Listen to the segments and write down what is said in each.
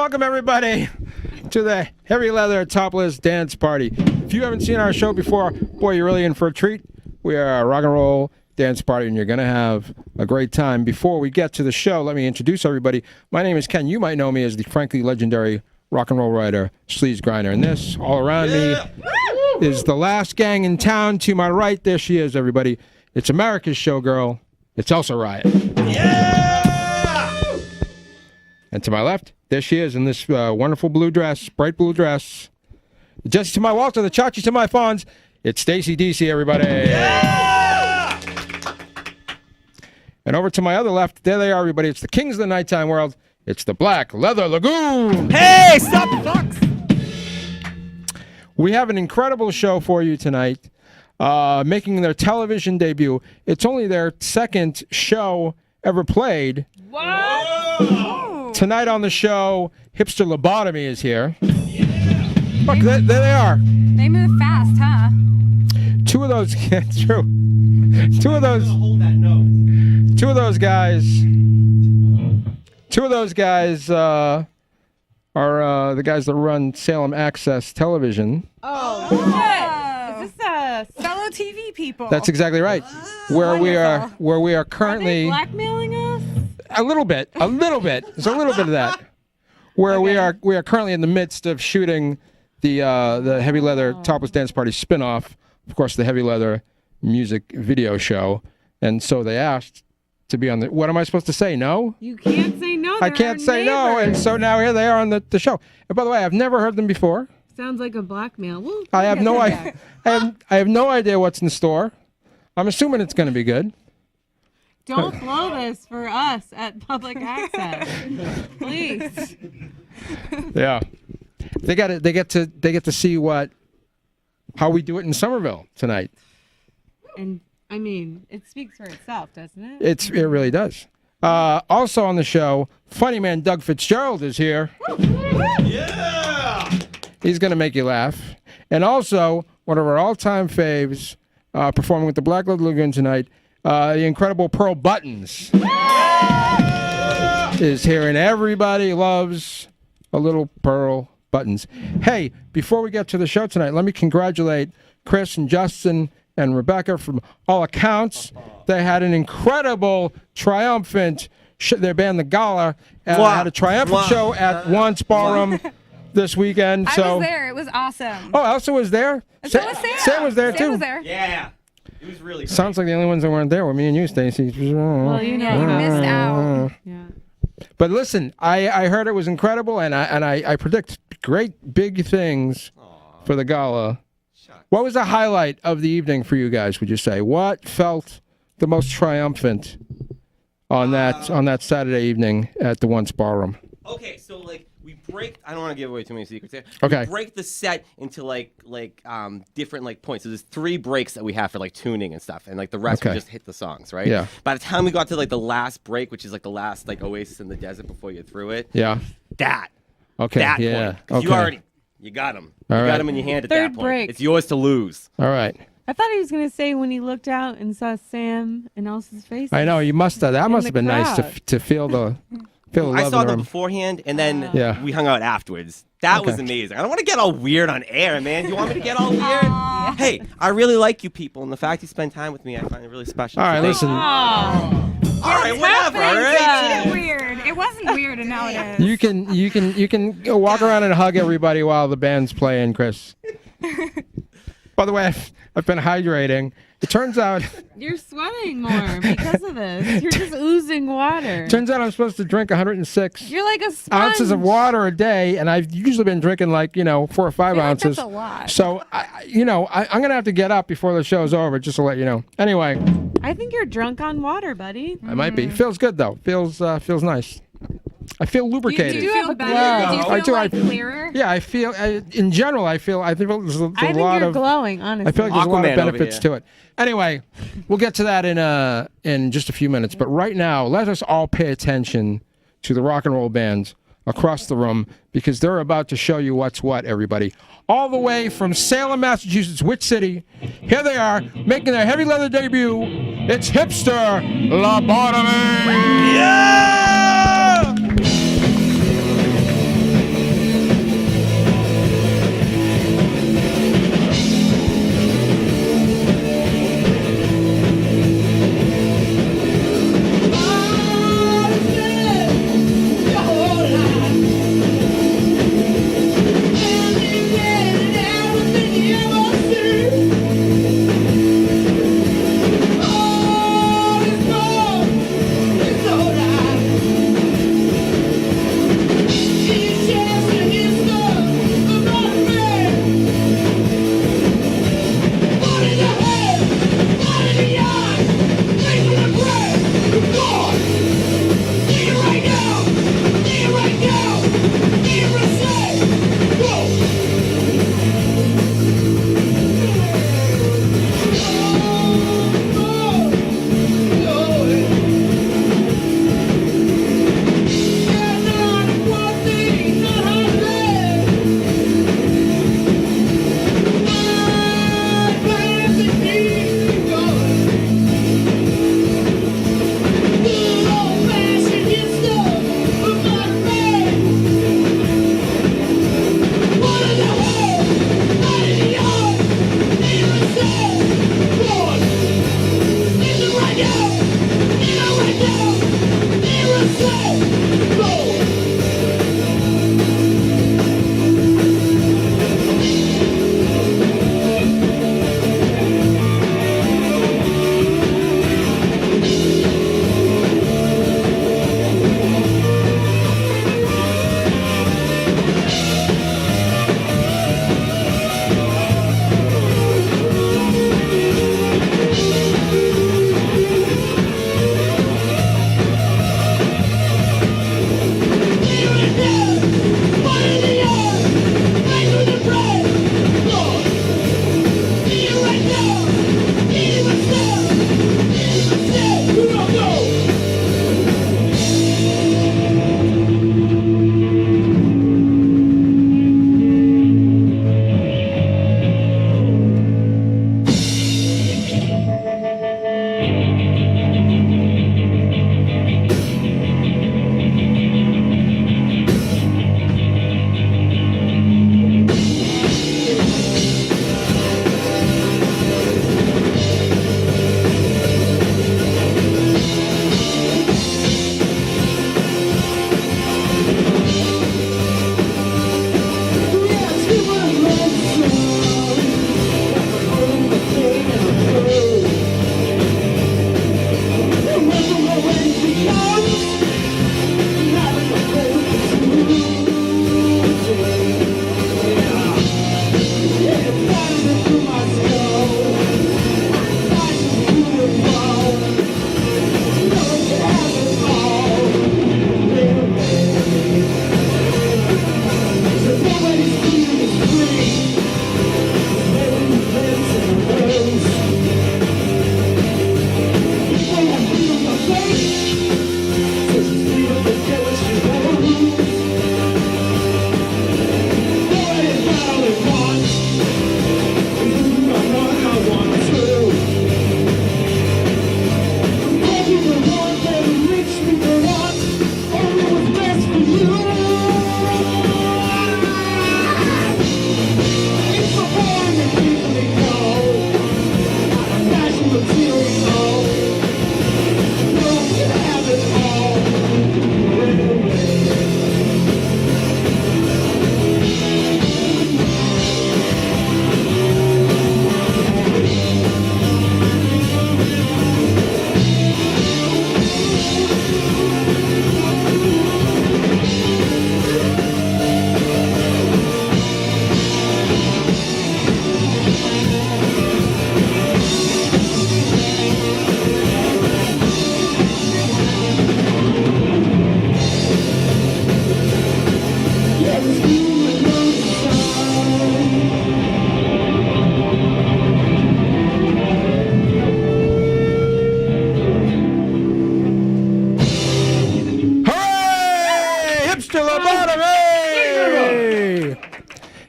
Welcome, everybody, to the Heavy Leather Topless Dance Party. If you haven't seen our show before, boy, you're really in for a treat. We are a rock and roll dance party, and you're going to have a great time. Before we get to the show, let me introduce everybody. My name is Ken. You might know me as the frankly legendary rock and roll writer, Sleaze Grinder. And this, all around me, is the last gang in town. To my right, there she is, everybody. It's America's showgirl. It's Elsa Riot. Yeah! And to my left, there she is in this wonderful blue dress, bright blue dress. Jesse to my Walter, the Chachi to my Fawns. It's Stacy DC, everybody. Yeah! And over to my other left, there they are, everybody. It's the kings of the nighttime world. It's the Black Leather Lagoon. Hey, stop the fucks! We have an incredible show for you tonight. Making their television debut. It's only their second show ever played. Whoa! Tonight on the show, Hipster Lobotomy is here. Yeah. Look, there they are. They move fast, huh? Two of those, yeah, true. Two of those guys are the guys that run Salem Access Television. Oh, shit. Is this fellow TV people? That's exactly right. Where we are currently Are they blackmailing us? a little bit. There's a little bit of that. Where we are currently in the midst of shooting the Heavy Leather Topless Dance Party spinoff, of course, the Heavy Leather music video show. And so they asked to be on the. What am I supposed to say? No? You can't say no. I can't say no. And so now here they are on the show. And by the way, I've never heard them before. Sounds like a blackmail. Well, I have no idea. I have no idea what's in store. I'm assuming it's going to be good. Don't blow this for us at Public Access, please. Yeah, they get to see how we do it in Somerville tonight. And I mean, it speaks for itself, doesn't it? It really does. Also on the show, funny man Doug Fitzgerald is here. Yeah! He's going to make you laugh. And also, one of our all-time faves, performing with the Black Leather Lagoon tonight, the incredible Pearl Buttons is here, and everybody loves a little Pearl Buttons. Hey, before we get to the show tonight, let me congratulate Chris and Justin and Rebecca. From all accounts, they had an incredible, triumphant, their band, The Gala, had a triumphant show at Once Ballroom this weekend. I was there. It was awesome. Oh, Elsa was there? So was Sam. Sam was there, too. Sam was there. Yeah. It was really great. Sounds like the only ones that weren't there were me and you, Stacy. Well, you know, You missed out. Yeah. But listen, I heard it was incredible, and I predict great big things for the Gala. What was the highlight of the evening for you guys, would you say? What felt the most triumphant on that Saturday evening at the Once Ballroom? Okay, so like we break. I don't want to give away too many secrets here. Okay. We break the set into like different like points. So there's 3 breaks that we have for like tuning and stuff, and like the rest we just hit the songs, right? Yeah. By the time we got to like the last break, which is like the last like oasis in the desert before you threw it. Yeah. That. Okay. That yeah. point. 'Cause Okay. you got him. All You right. got him in your hand at Third that point. break. It's yours to lose. All right. I thought he was going to say when he looked out and saw Sam and Elsa's face. I know you must have. That must the have been nice crowd. to feel the love I saw in the them room. beforehand, and then Yeah. we hung out afterwards. That was Okay. amazing. I don't want to get all weird on air, man. Do you want me to get all weird? Hey, I really like you people, and the fact you spend time with me, I find it really special. All right, listen. Oh. All right, whatever. All right. It was weird. It wasn't weird, and now it is. You can go walk around and hug everybody while the band's playing, Chris. By the way, I've been hydrating. It turns out You're sweating more because of this. You're just oozing water. I'm supposed to drink 106 You're like a sponge. ounces of water a day, and I've usually been drinking like 4 or 5 I feel like ounces. that's a lot. So I'm gonna have to get up before the show's over, just to let you know. Anyway, I think you're drunk on water, buddy. I might be. Feels good though. Feels nice. I feel lubricated. Do you have feel a better? glow. Do you feel I do, like I- clearer? Yeah, I feel. In general, I think there's a I think lot you're of. glowing, honestly. I feel like there's a lot of Aquaman over benefits here. to it. Anyway, we'll get to that in just a few minutes. But right now, let us all pay attention to the rock and roll bands across the room, because they're about to show you what's what, everybody. All the way from Salem, Massachusetts, which city? Here they are, making their Heavy Leather debut. It's Hipster Lobotomy! Yeah!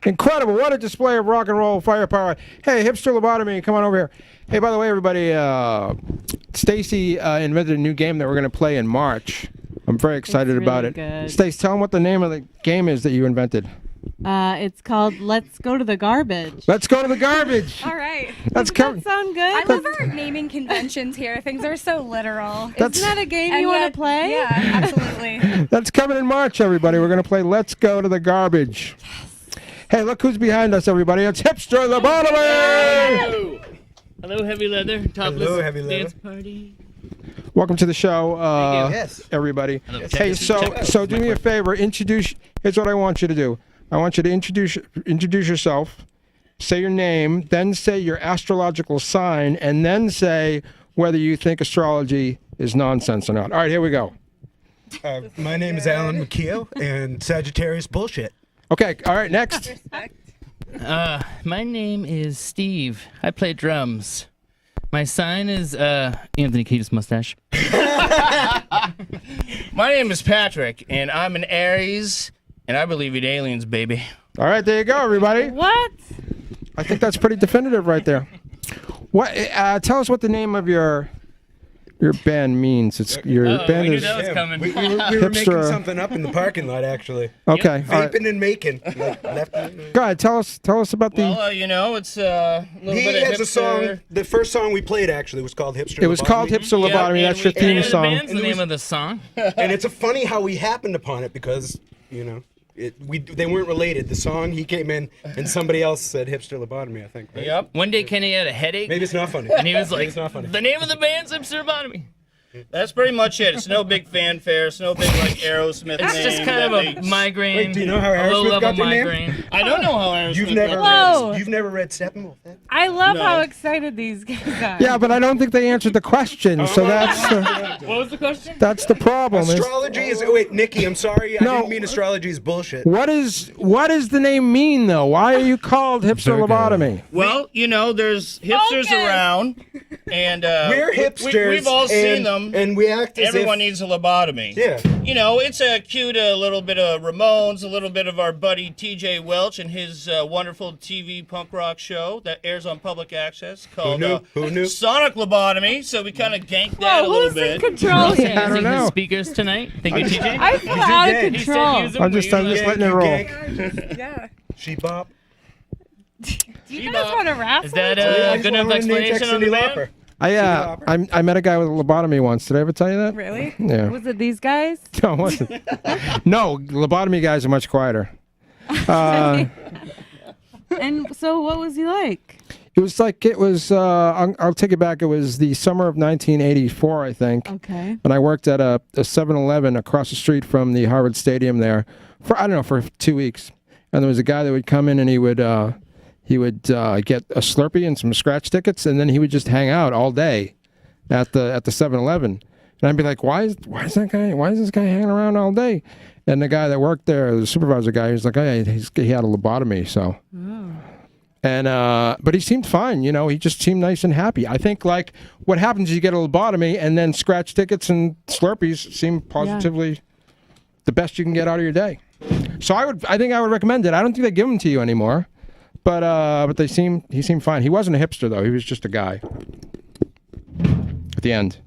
Incredible. What a display of rock and roll firepower. Hey, Hipster Lobotomy, come on over here. Hey, by the way, everybody, Stacy invented a new game that we're going to play in March. I'm very excited about really it. good. Stace, tell them what the name of the game is that you invented. It's called Let's Go to the Garbage. Let's go to the garbage. All right. That's Doesn't that sound good? I love our naming conventions here. Things are so literal. Isn't that a game And you want yet- to play? Yeah, absolutely. That's coming in March, everybody. We're going to play Let's Go to the Garbage. Hey, look who's behind us, everybody. It's Hipster Lobotomy! Hello, Heavy Leather. Topless Hello, Heavy Leather. Dance Party. Welcome to the show, Yes. everybody. Hello. Hey, so do me a favor. Here's what I want you to do. I want you to introduce yourself, say your name, then say your astrological sign, and then say whether you think astrology is nonsense or not. All right, here we go. My name is Alan McKeel, and Sagittarius bullshit. Okay, all right, next. My name is Steve. I play drums. My sign is Anthony Kiedis mustache. My name is Patrick, and I'm an Aries, and I believe in aliens, baby. All right, there you go, everybody. What? I think that's pretty definitive right there. What? Tell us what the name of your band means. It's your I band knew is that was coming. We were making Hipster. something up in the parking lot, actually. okay. All right. Vaping and making. Like, left and right. Go ahead. Tell us about the. Well, it's a little He bit of has a hipster. song. The first song we played actually was called Hipster. It was called Lobotomy. Hipster Lobotomy. Yeah, That's your and theme we- song. Band's the name of the song. And it's a funny how we happened upon it because they weren't related. The song he came in and somebody else said Hipster Lobotomy. I think. Right? Yep. One day Kenny had a headache, Maybe it's not funny. and he was like, it's not funny. the name of the band's Hipster Lobotomy. That's pretty much it. It's no big fanfare. It's no big like Aerosmith It's name. just kind of a migraine. Wait, do you know how a Aerosmith low-level got their name? migraine. I don't know how Aerosmith. You've never Whoa. read. You've never read Steppenwolf. I love No. how excited these guys are. Yeah, but I don't think they answered the question. So that's What was the question? the problem. Is Astrology is. Oh, wait, Nikki, I'm sorry. No. I didn't mean astrology is bullshit. what does the name mean though? Why are you called Hipster Lobotomy? Well, there's hipsters Okay. around, and We're hipsters. We've all seen them. and we act as Everyone if, needs a lobotomy. Yeah. It's a cute little bit of Ramones, a little bit of our buddy TJ Welch and his wonderful TV punk rock show that airs on public access called Who knew? Sonic Lobotomy. So we kind of ganked that Whoa, a little who's in bit. control I here? don't Using know. his speakers tonight. Thank you, TJ. I feel out of gang. He said control. use them, I'm just but you letting it roll. Yeah. She bop. Do you guys want to rap? Is that I a just good wanna enough name check explanation on the Cyndi band? Lauper. I met a guy with a lobotomy once. Did I ever tell you that? Really? Yeah. Was it these guys? No, it wasn't. No, lobotomy guys are much quieter. And so, what was he like? It was. I'll take it back. It was the summer of 1984, I think. Okay. And I worked at a 7-Eleven across the street from the Harvard Stadium there for 2 weeks. And there was a guy that would come in and he would get a Slurpee and some scratch tickets, and then he would just hang out all day at the 7-Eleven. And I'd be like, why is this guy hanging around all day? And the guy that worked there, the supervisor guy, he was like, hey, he had a lobotomy, so. And but he seemed fine, he just seemed nice and happy. I think like what happens is you get a lobotomy and then scratch tickets and Slurpees seem positively the best you can get out of your day. So I think I would recommend it. I don't think they give them to you anymore, but he seemed fine. He wasn't a hipster though. He was just a guy. At the end.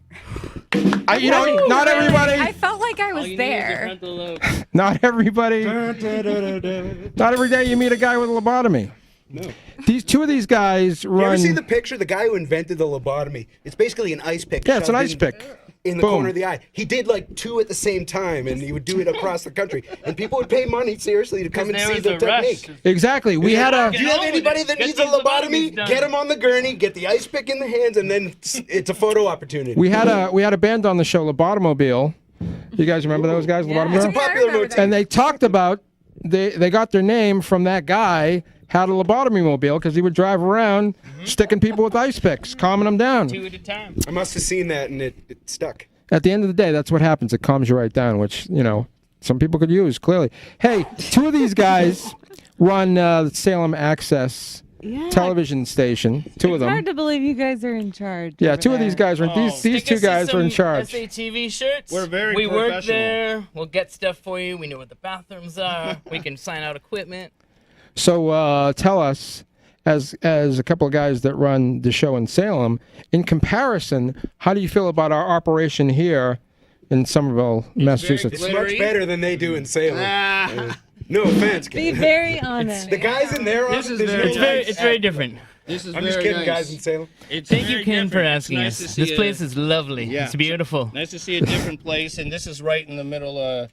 Not everybody. I felt like I was there. Not everybody. Not every day you meet a guy with a lobotomy. No. Two of these guys run. You ever see the picture? The guy who invented the lobotomy. It's basically an ice pick. Yeah, it's an shoved ice pick. In the Boom. corner of the eye. He did like 2 at the same time, and he would do it across the country. And people would pay money, seriously, to come and see the technique. Exactly. We had a. Do you have anybody that needs a lobotomy? Get him on the gurney, get the ice pick in the hands, and then it's a photo opportunity. We had a band on the show, Lobotomobile. You guys remember those guys, Lobotomobile? It's a popular motel. And they talked about they got their name from that guy had a lobotomy mobile because he would drive around sticking people with ice picks, calming them down. 2 at a time. I must have seen that, and it stuck. At the end of the day, that's what happens. It calms you right down, which some people could use clearly. Hey, 2 of these guys run the Salem Access television station. 2 of It's them. hard to believe you guys are in charge. Yeah, over 2 of these there. guys are these Stick 2 us in guys are in some charge. SATV shirts. We're very We work professional. there. We'll get stuff for you. We know where the bathrooms are. We can sign out equipment. So tell us, as a couple of guys that run the show in Salem, in comparison, how do you feel about our operation here in Somerville, Massachusetts? It's much better than they do in Salem. No offense. Be very honest. The guys in there, This is It's very different. This is I'm very just kidding, nice. guys in Salem. It's Thank you, very Ken, for different. asking It's nice us. to This see place is lovely. Yeah. It's beautiful. Nice to see a different place, and this is right in the middle of,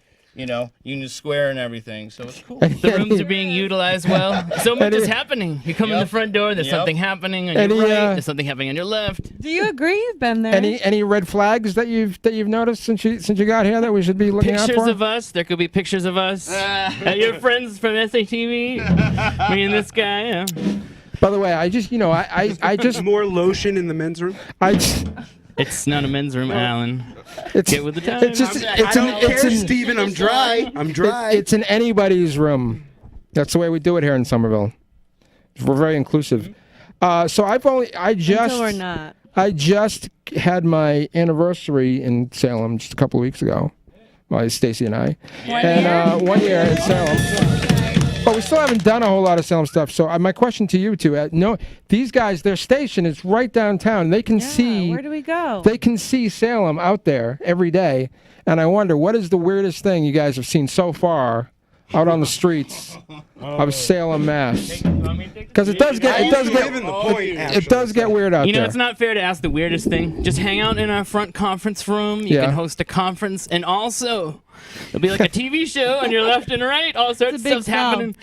Union Square and everything, so it's cool. The rooms are being utilized well. So much is happening. You come in the front door, there's something happening on your right, there's something happening on your left. Do you agree? You've been there. Any red flags that you've noticed since you got here that we should be looking out Pictures for? of us. There could be pictures of us. Your friends from SATV. Me and this guy. Yeah. By the way, I just More lotion in the men's room. It's not a men's room, Alan. It's, Get with the time. It's just Steven, I'm dry. I'm dry. It's in anybody's room. That's the way we do it here in Somerville. We're very inclusive. So Until we're not. I just had my anniversary in Salem just a couple of weeks ago. Well, Stacy and I. 1 year in Salem. But we still haven't done a whole lot of Salem stuff. So my question to you two, these guys, their station is right downtown. They can see. Where do we go? They can see Salem out there every day. And I wonder, what is the weirdest thing you guys have seen so far out on the streets of Salem, Mass? Because it does get weird out there. It's not fair to ask the weirdest thing. Just hang out in our front conference room. You can host a conference, and also it'll be like a TV show on your left and right. All sorts of stuff's happening.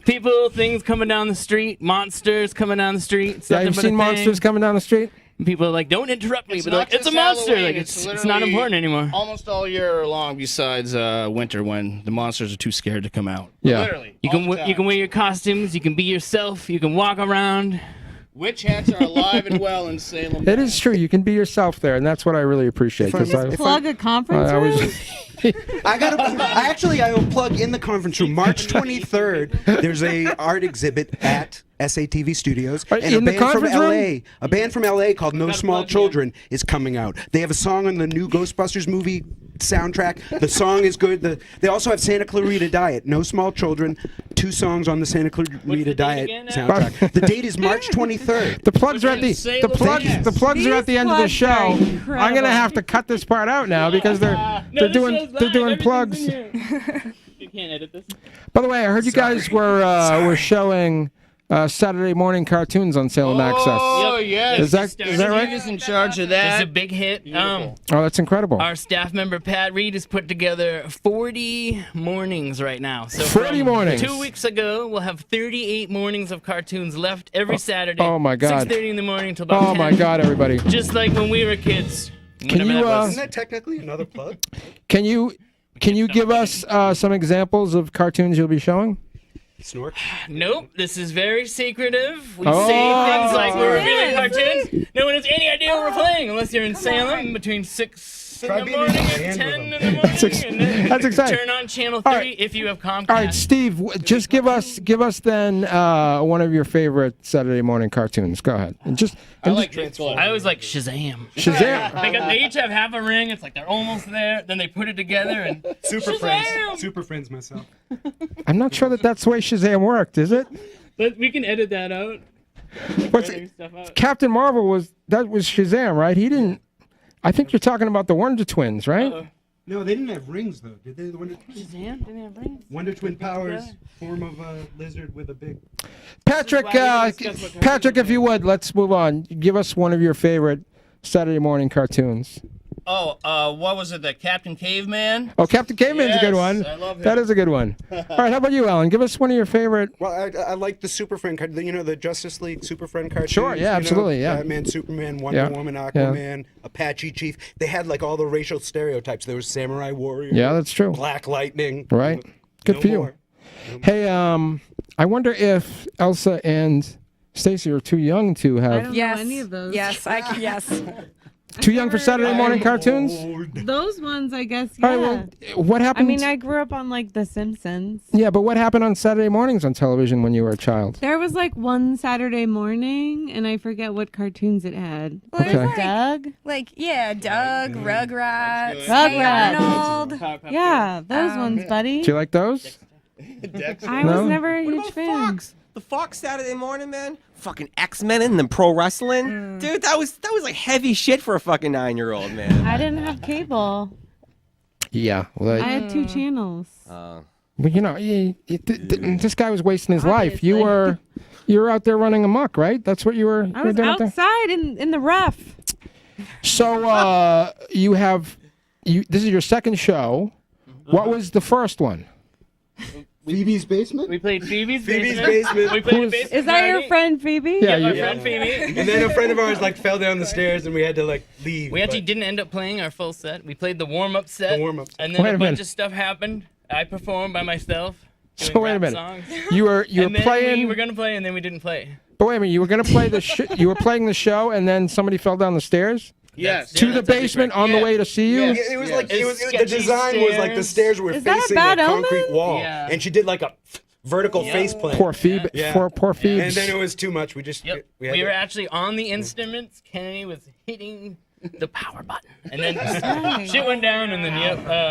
People, things coming down the street, monsters coming down the street. Yeah, you've seen monsters coming down the street? People are like, don't interrupt me, but they're like, it's a monster. Like it's not important anymore. Almost all year long, besides winter, when the monsters are too scared to come out. Yeah. Literally. You can wear your costumes. You can be yourself. You can walk around. Witch hats are alive and well in Salem. It is true. You can be yourself there, and that's what I really appreciate. Plug a conference room? I'll plug in the conference room. March 23rd, there's a art exhibit at SATV Studios, and in the conference room? A band from LA called No Small Children is coming out. They have a song on the new Ghostbusters movie soundtrack. The song is good. They also have Santa Clarita Diet. No Small Children. 2 songs on the Santa Clarita Diet soundtrack. The date is March 23rd. The plugs are at the plugs are at the end of the show. I'm gonna have to cut this part out now because they're doing plugs. You can't edit this. By the way, I heard you guys were showing Saturday morning cartoons on Salem Access. Oh, yes. Is that right? Steve is in charge of This that. is a big hit. Oh, that's incredible. Our staff member Pat Reed has put together 40 mornings right now. So 40 from mornings. 2 weeks ago, we'll have 38 mornings of cartoons left every Saturday. Oh my God. 6:30 in the morning till about 10. Oh my God, everybody. Just like when we were kids. Can Whenever you, that was. Isn't that technically another plug? Can you give us some examples of cartoons you'll be showing? Snort. Nope, this is very secretive. We Oh. say things like we're reviewing cartoons. No one has any idea what we're playing unless you're in Salem between 6 in the morning and 10 in the morning. That's exciting. Turn on channel 3 All right. if you have Comcast. All right, Steve, just give us then one of your favorite Saturday morning cartoons. Go ahead. And I like Transformers. I always like Shazam. Shazam. They each have half a ring. It's like they're almost there. Then they put it together and Shazam! Super Friends myself. I'm not sure that's the way Shazam worked, is it? But we can edit that out. What's Stuff out. Captain Marvel was Shazam, right? He didn't. I think you're talking about the Wonder Twins, right? No, they didn't have rings though, did they? The Wonder Shazam didn't have rings. Wonder Twin powers, form of a lizard with a big. Patrick, if you would, let's move on. Give us one of your favorite Saturday morning cartoons. Oh, what was it? The Captain Caveman? Oh, Captain Caveman's a good Yes, one. I love him. That is a good one. All right, how about you, Alan? Give us one of your favorite. Well, I like the Super Friend card. The Justice League Super Friend cartoons. Sure, yeah, absolutely, yeah. Batman, Superman, Wonder Woman, Aquaman, Apache Chief. They had like all the racial stereotypes. There was Samurai Warrior. Yeah, that's true. Black Lightning. Right. Good No for you. more. Hey, I wonder if Elsa and Stacy are too young to I have. don't know any of those. Yes, yes. Too young for Saturday morning cartoons? Those ones, I guess, All yeah. right, well, what I happened? mean, I grew up on, like, The Simpsons. Yeah, but what happened on Saturday mornings on television when you were a child? There was, like, one Saturday morning, and I forget what cartoons it had. Well, Okay. there's Doug? Doug, Rugrats, Rugrats. Arnold. Yeah, those ones, buddy. Do you like those? I was never a What huge about fan. Fox? The Fox Saturday morning, man. Fucking X-Men and then pro wrestling. Dude, that was like heavy shit for a fucking 9-year-old, man. I didn't have cable. Yeah. Well, I had 2 channels. well, you know, this guy was wasting his life. You were out there running amok, right? That's what you were. I was doing out there? outside in the rough. So this is your second show. What was the first one? Phoebe's Basement? We played Phoebe's Phoebe's Basement. Basement. We played Basement Is that your Party. friend Phoebe? Yeah, Our you, friend Phoebe. And then a friend of ours fell down the stairs and we had to leave. We actually didn't end up playing our full set. We played the warm-up set. The warm-up. And then Wait a a bunch minute. of stuff happened. I performed by myself. Doing So wait a rap minute. Songs. you were And then playing. we were gonna play, and then we didn't play. But wait a minute, you were gonna play you were playing the show, and then somebody fell down the stairs Yes. to Yeah, the that's basement actually on the Yeah. way to see you. Yes. It was Yes. like the Sketchy design was like the stairs were Is that a facing bad a concrete omen? wall, Yeah. and she did like a vertical face plant. Poor Phoebe. Yeah. Poor Phoebe. And then it was too much. We just Yep. we had We to- were actually on the instruments. Kennedy was hitting the power button, and then Nice. shit went down, and then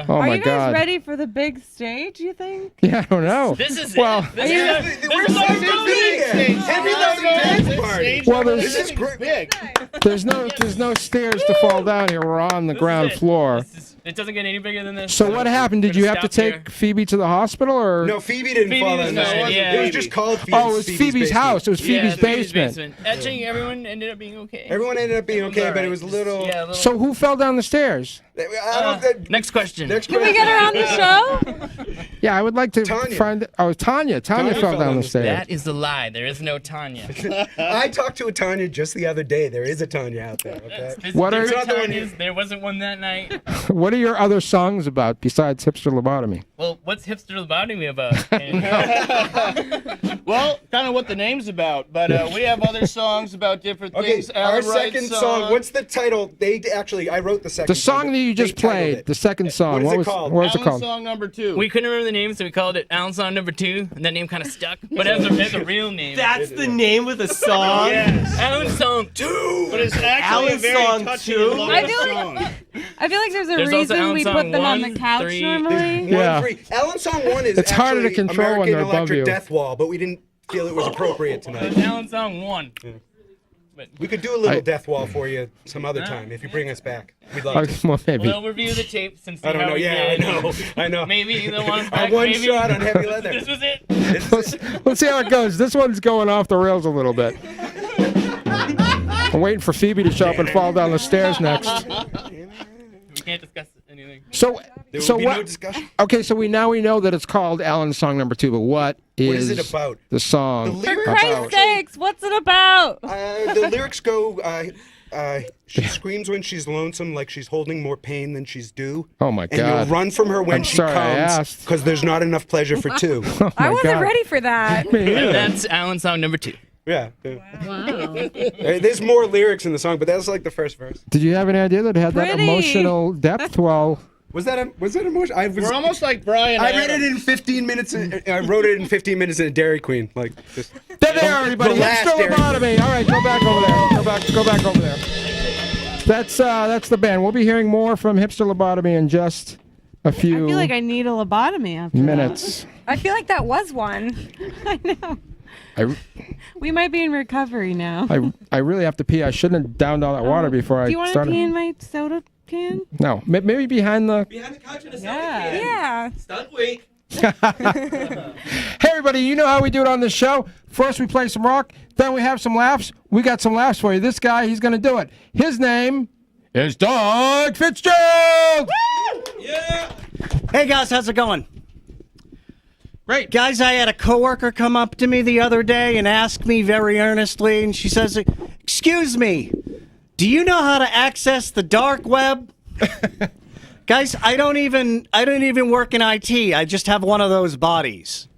Oh Are my you guys God. ready for the big stage, you think? Yeah, I don't know. This is Well, it. This We're is our so moment. big. Heavy Loves a Dance Party. Well, This is great. Big. there's no stairs to fall down here. We're on the ground This is it. floor. This is- It doesn't get any bigger than this. So what happened? Did Gonna you have to stop take here. Phoebe to the hospital, or? No, Phoebe didn't Phoebe fall was down. not- No, yeah. it was just called Phoebe's. Oh, it was Phoebe's Basement. house. It was Yeah, Phoebe's basement. Actually, everyone ended up being okay. Everyone ended up being okay, but alright. it was a little. Yeah, a little. So who fell down the stairs? I don't. Next question. Next Can we get her on the show? Yeah, I would like to Tanya. find. Oh, Tanya. Tanya fell down the stairs. That is the lie. There is no Tanya. I talked to a Tanya just the other day. There is a Tanya out there. Okay. What There are- were It's not the one Tanyas. There wasn't one that night. What are your other songs about besides Hipster Lobotomy? Well, what's Hipster Lobotomy about? Well, kind of what the name's about, but we have other songs about different Okay, things. our Alan writes second song. What's the title? I wrote the second. The song that you just they titled played, it. the second song. What is it was called? What was it Alan called? song number 2. We couldn't remember the name, so we called it Alan Song Number 2, and that name kind of stuck. But as a real name. That's the name of the song? Yes. Alan Song 2. But it's actually Alan a very song touching 2? and loving I feel like- song. I feel like there's a There's also reason Alan we Song put them on 1, the couch 3. normally. Yeah. 1, 3. Alan Song 1 is It's harder to actually control when American they're above Electric you. Death Wall, but we didn't feel it was appropriate So tonight. Alan Song 1. We could do a little I- Death Wall for you some other time if you bring us back. We'd love to. Well, maybe. We'll review the tape and see I don't how know. we Yeah, I did. know. I know. Maybe they'll want us Our back. one maybe. shot on Heavy Leather. This was it. Let's see how it goes. This one's going off the rails a little bit. I'm waiting for Phoebe to show up and fall down the stairs next. We can't discuss anything. So, There will so be what? no discussion. Okay, so we know that it's called Alan's Song Number 2, but what is it about? the song? The For lyrics- Christ's sakes, what's it about? The lyrics go. She screams when she's lonesome, like she's holding more pain than she's due. Oh my And God. you'll run from her when I'm she sorry I comes, asked. because there's not enough pleasure for two. Oh I my wasn't God. ready for that. Me either. That's Alan Song Number 2. Yeah. Wow. There's more lyrics in the song, but that's like the first verse. Did you have any idea that it had that Pretty. emotional depth? Well, Was that emotion? We're almost like Brian. I read it Adams. in 15 minutes. I wrote it in 15 minutes in a Dairy Queen. Like, just, there they are, everybody. the last Hipster Dairy Lobotomy. All right, go back over there. Go back over there. That's the band. We'll be hearing more from Hipster Lobotomy in just a few I feel like I need a lobotomy after minutes. I feel like that was one. that. I know. I, We might be in recovery now. I really have to pee. I shouldn't have downed all that water before Do you I want to started. pee in my soda can? No, maybe behind the. Behind the couch in a Yeah. Yeah. Stunt week. Hey, everybody, you know how we do it on this show. First, we play some rock, then we have some laughs. We got some laughs for you. This guy, he's going to do it. His name is Doug Fitzgerald. Yeah. Hey guys, how's it going? Great. Guys, I had a coworker come up to me the other day and ask me very earnestly, and she says, "Excuse me, do you know how to access the dark web?" Guys, I don't even work in IT. I just have one of those bodies.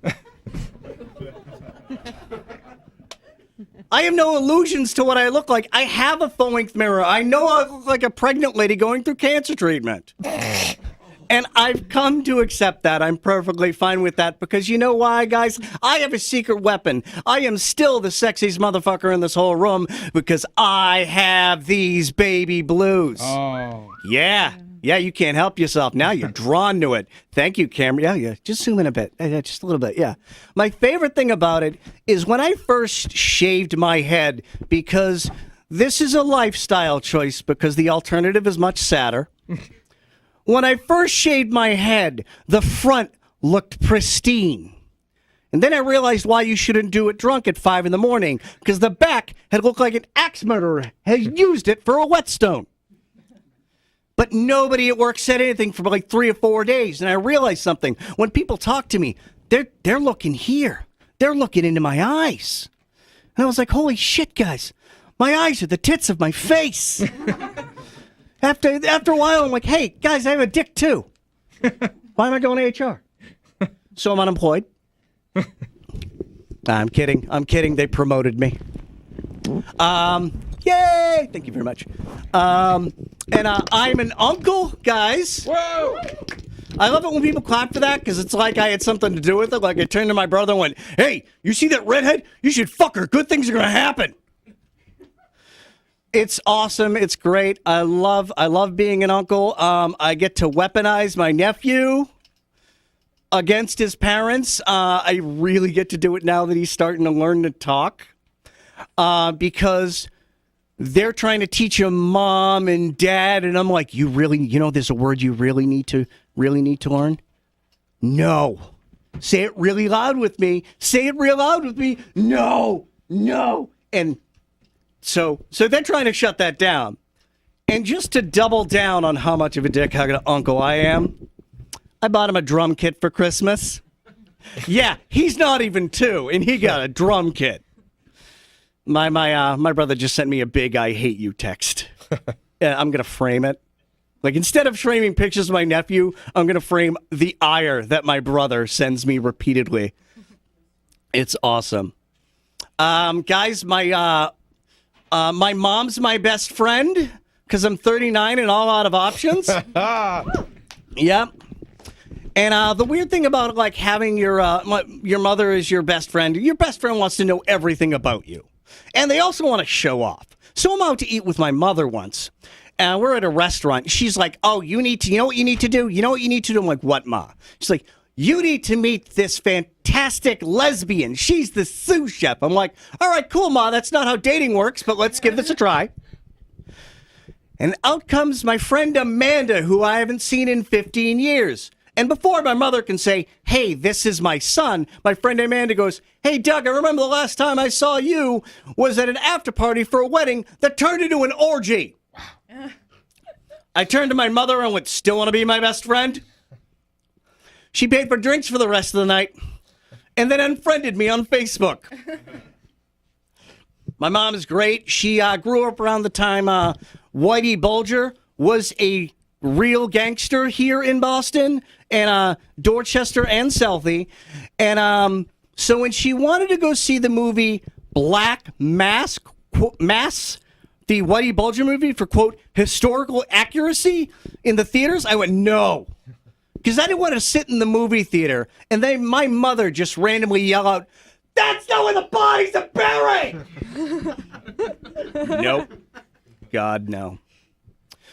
I have no illusions to what I look like. I have a full-length mirror. I know I look like a pregnant lady going through cancer treatment. And I've come to accept that. I'm perfectly fine with that because you know why, guys? I have a secret weapon. I am still the sexiest motherfucker in this whole room because I have these baby blues. Oh. Yeah. Yeah, you can't help yourself. Now you're drawn to it. Thank you, camera. Yeah. Just zoom in a bit. Just a little bit. Yeah. My favorite thing about it is when I first shaved my head, because this is a lifestyle choice because the alternative is much sadder. When I first shaved my head, the front looked pristine. And then I realized why you shouldn't do it drunk at 5 a.m, because the back had looked like an axe murderer had used it for a whetstone. But nobody at work said anything for like 3 or 4 days. And I realized something. When people talk to me, they're looking here. They're looking into my eyes. And I was like, holy shit, guys. My eyes are the tits of my face. After a while, I'm like, hey, guys, I have a dick too. Why am I going to HR? So I'm unemployed. I'm kidding. They promoted me. Yay! Thank you very much. And I'm an uncle, guys. Whoa! I love it when people clap for that because it's like I had something to do with it. Like I turned to my brother and went, hey, you see that redhead? You should fuck her. Good things are going to happen. It's awesome. It's great. I love being an uncle. I get to weaponize my nephew against his parents. I really get to do it now that he's starting to learn to talk because they're trying to teach him mom and dad. And I'm like, there's a word you really need to learn. No. Say it really loud with me. Say it real loud with me. No. And so they're trying to shut that down. And just to double down on how much of a dick uncle I am, I bought him a drum kit for Christmas. Yeah, he's not even 2, and he got a drum kit. My brother just sent me a big "I hate you" text. I'm gonna frame it. Like instead of framing pictures of my nephew, I'm gonna frame the ire that my brother sends me repeatedly. It's awesome, guys. My mom's my best friend because I'm 39 and all out of options. Yep. And the weird thing about like having your mother as your best friend wants to know everything about you. And they also want to show off. So I'm out to eat with my mother once. And we're at a restaurant. She's like, oh, you know what you need to do? You know what you need to do? I'm like, what, Ma? She's like, you need to meet this fantastic lesbian. She's the sous chef. I'm like, all right, cool, Ma. That's not how dating works, but let's give this a try. And out comes my friend Amanda, who I haven't seen in 15 years. And before my mother can say, hey, this is my son, my friend Amanda goes, hey, Doug, I remember the last time I saw you was at an after party for a wedding that turned into an orgy. Wow. I turned to my mother and went, still want to be my best friend? She paid for drinks for the rest of the night and then unfriended me on Facebook. My mom is great. She grew up around the time Whitey Bulger was a real gangster here in Boston and Dorchester and Southie. And so when she wanted to go see the movie Black Mass, the Whitey Bulger movie for, quote, historical accuracy in the theaters, I went, no. Because I didn't want to sit in the movie theater and then my mother just randomly yell out, that's not where the bodies are buried! Nope. God, no.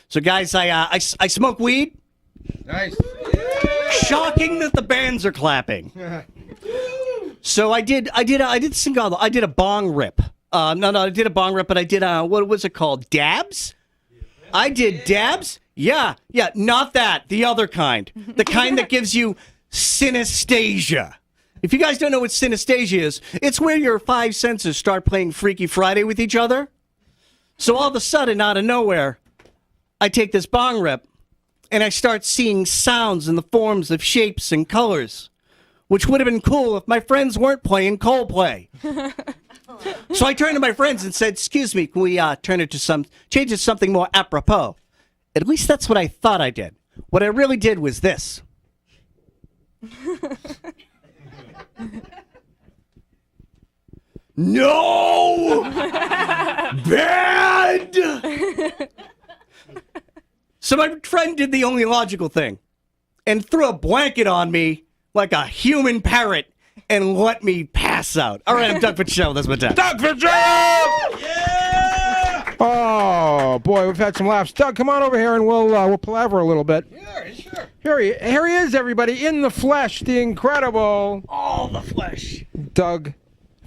So, guys, I smoke weed. Nice. Shocking that the bands are clapping. So I did a bong rip. I did a bong rip, but I did what was it called? Dabs? I did dabs. Yeah, not that. The other kind. The kind that gives you synesthesia. If you guys don't know what synesthesia is, it's where your 5 senses start playing Freaky Friday with each other. So all of a sudden, out of nowhere, I take this bong rip, and I start seeing sounds in the forms of shapes and colors, which would have been cool if my friends weren't playing Coldplay. So I turned to my friends and said, excuse me, can we change it to something more apropos? At least that's what I thought I did. What I really did was this. No! Bad! So my friend did the only logical thing and threw a blanket on me like a human parrot and let me pass out. All right, I'm Doug Fitzgerald. That's my time. Doug Fitzgerald! Yeah! Oh. Oh boy, we've had some laughs. Doug, come on over here and we'll palaver a little bit. Yeah, sure. Here he is, everybody, in the flesh, the incredible. All the flesh. Doug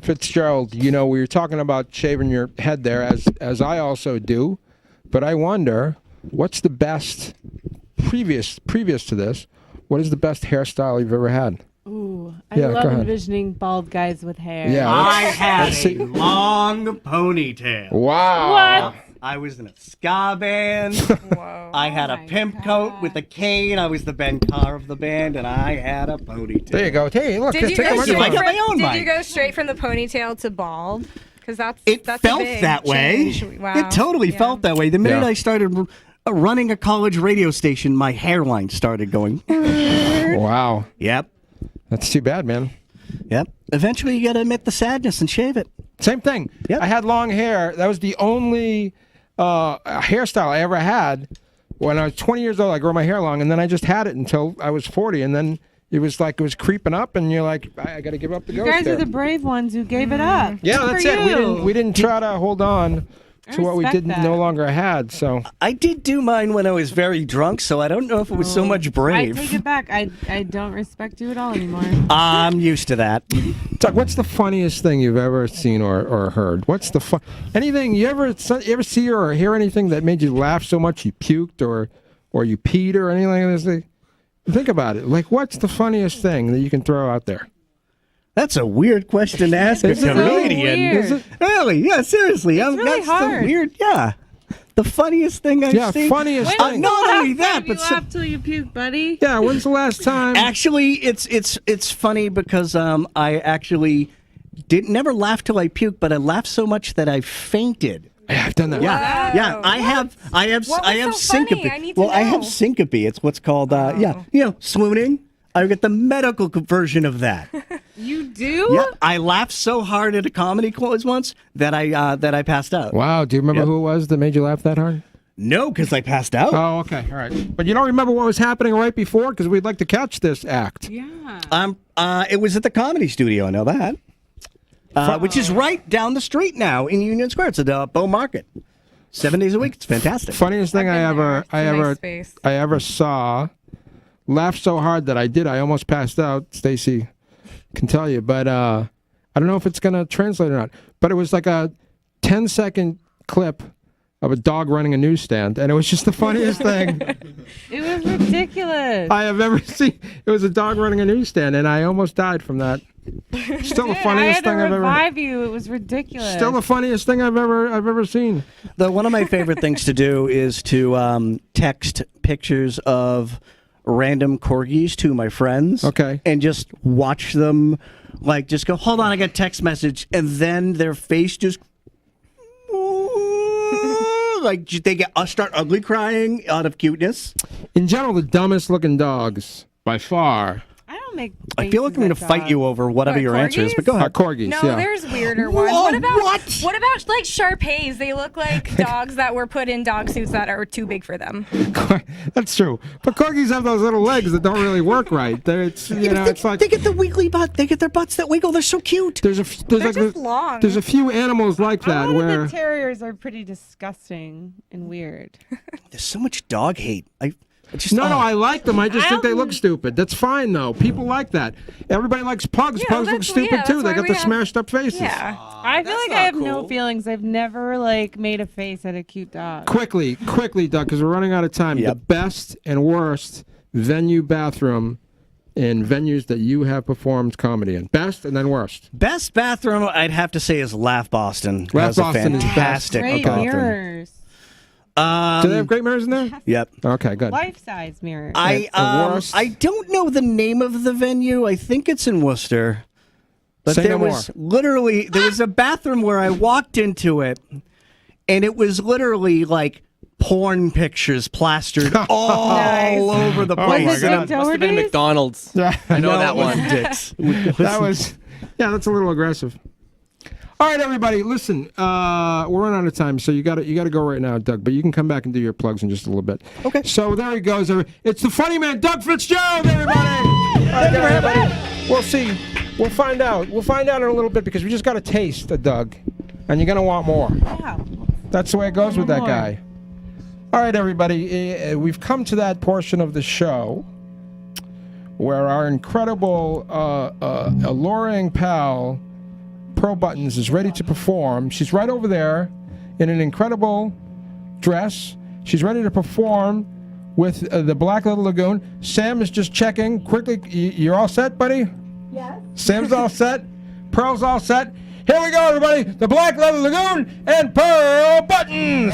Fitzgerald. You know, we were talking about shaving your head there, as I also do, but I wonder what's the best previous to this. What is the best hairstyle you've ever had? Ooh, I Yeah, love go ahead. envisioning bald guys with hair. Yeah. I had a long ponytail. Wow. What? I was in a ska band. Whoa. I had a my pimp God. coat with a cane. I was the Ben Carr of the band, and I had a ponytail. There you go. Hey, look. Did you take a go look straight at I got that. my own Did mic. you go straight from the ponytail to bald? Because that's It a felt big that way. change. Wow. It totally Yeah. felt that way. The minute Yeah. I started running a college radio station, my hairline started going. Wow. Yep. That's too bad, man. Yep. Eventually, you got to admit the sadness and shave it. Same thing. Yep. I had long hair. That was the only hairstyle I ever had. When I was 20 years old, I grew my hair long, and then I just had it until I was 40, and then it was like it was creeping up, and you're like, I got to give up the You ghost guys there. are the brave ones who gave it up. Yeah, Good that's for it. you. We didn't try to hold on to what we respect didn't that. no longer had. So I did do mine when I was very drunk, so I don't know if it was so much I brave. take it back. I don't respect you at all anymore. I'm used to that. Doug, what's the funniest thing you've ever seen or heard? What's the anything you ever see or hear anything that made you laugh so much you puked or you peed or anything like this? Think about it. Like, what's the funniest thing that you can throw out there? That's a weird question to ask a Is it comedian. weird? Is it? Really? Yeah, seriously. It's really that's hard. so weird. Yeah. The funniest thing I've Yeah, seen. funniest When's thing. the not last only that, time but you so- laughed till you puke, buddy. Yeah, when's the last time? Actually, it's funny because I actually never laughed till I puked, but I laughed so much that I fainted. Yeah, I've done that. Yeah, yeah. I have What I was have so funny? syncope. I need to Well, I have know. syncope. It's what's called swooning. I get the medical version of that. You do? Yeah, I laughed so hard at a comedy close once that I passed out. Wow, do you remember Yep. who it was that made you laugh that hard? No, because I passed out. Oh, okay, all right. But you don't remember what was happening right before? Because we'd like to catch this act. Yeah. It was at the Comedy Studio. I know that. Which is right down the street now in Union Square. It's at Bow Market. 7 days a week. It's fantastic. Funniest thing I I've been there. ever It's a nice space. I ever saw. Laughed so hard that I almost passed out. Stacy can tell you, but I don't know if it's gonna translate or not. But it was like a 10-second clip of a dog running a newsstand, and it was just the funniest thing It was ridiculous. I have ever seen. It was a dog running a newsstand, and I almost died from that. Still the Dude, I funniest had to thing I've ever. revive you. It was ridiculous. Still the funniest thing I've ever seen. One of my favorite things to do is to text pictures of random corgis to my friends. Okay. And just watch them, like, just go, hold on, I got a text message. And then their face just, like, they start ugly crying out of cuteness. In general, the dumbest looking dogs by far I don't make. I feel like I'm going to fight you over whatever What, your answer is, but go are ahead. corgis. No, yeah. there's weirder ones. Whoa, What about what? like Shar-Peis? They look like dogs that were put in dog suits that are too big for them. That's true. But corgis have those little legs that don't really work right. It's like They get the wiggly butt. They get their butts that wiggle. They're so cute. there's They're like just long. there's a few animals like A that lot where of the terriers are pretty disgusting and weird. There's so much dog hate. no, I like them. I just think they look stupid. That's fine though. People like that. Everybody likes pugs. Yeah, Pugs look that's- stupid yeah, too. that's They why got we the have- smashed up faces. Yeah. I feel like I have no feelings. I've never made a face at a cute dog. Quickly, Doug, because we're running out of time. Yep. The best and worst venue bathroom in venues that you have performed comedy in. Best and then worst. Best bathroom, I'd have to say, is Laugh Boston. Laugh Has a Boston is best. fantastic Great bathroom. mirrors. Do they have great mirrors in there? Yep. Okay, good. Life-size mirrors. I worst? I don't know the name of the venue. I think it's in Worcester. But Say there no was literally there was a bathroom where I walked into it, and it was literally like porn pictures plastered all over the Oh place. Was it Dick Must have been Doherty's? McDonald's. Yeah, I know No, that it one. wasn't Dick's. that was, yeah, that's a little aggressive. All right, everybody, listen. We're running out of time, so you got to go right now, Doug. But you can come back and do your plugs in just a little bit. Okay. So there he goes. It's the funny man, Doug Fitzgerald, everybody. All right, everybody. We'll see. We'll find out. We'll find out in a little bit because we just got a taste of Doug, and you're gonna want more. Yeah. That's the way it goes with that More. guy. All right, everybody, we've come to that portion of the show where our incredible, alluring pal, Pearl Buttons, is ready to perform. She's right over there in an incredible dress. She's ready to perform with the Black Little Lagoon. Sam is just checking quickly. You're all set, buddy? Yes. Sam's all set. Pearl's all set. Here we go, everybody. The Black Little Lagoon and Pearl Buttons.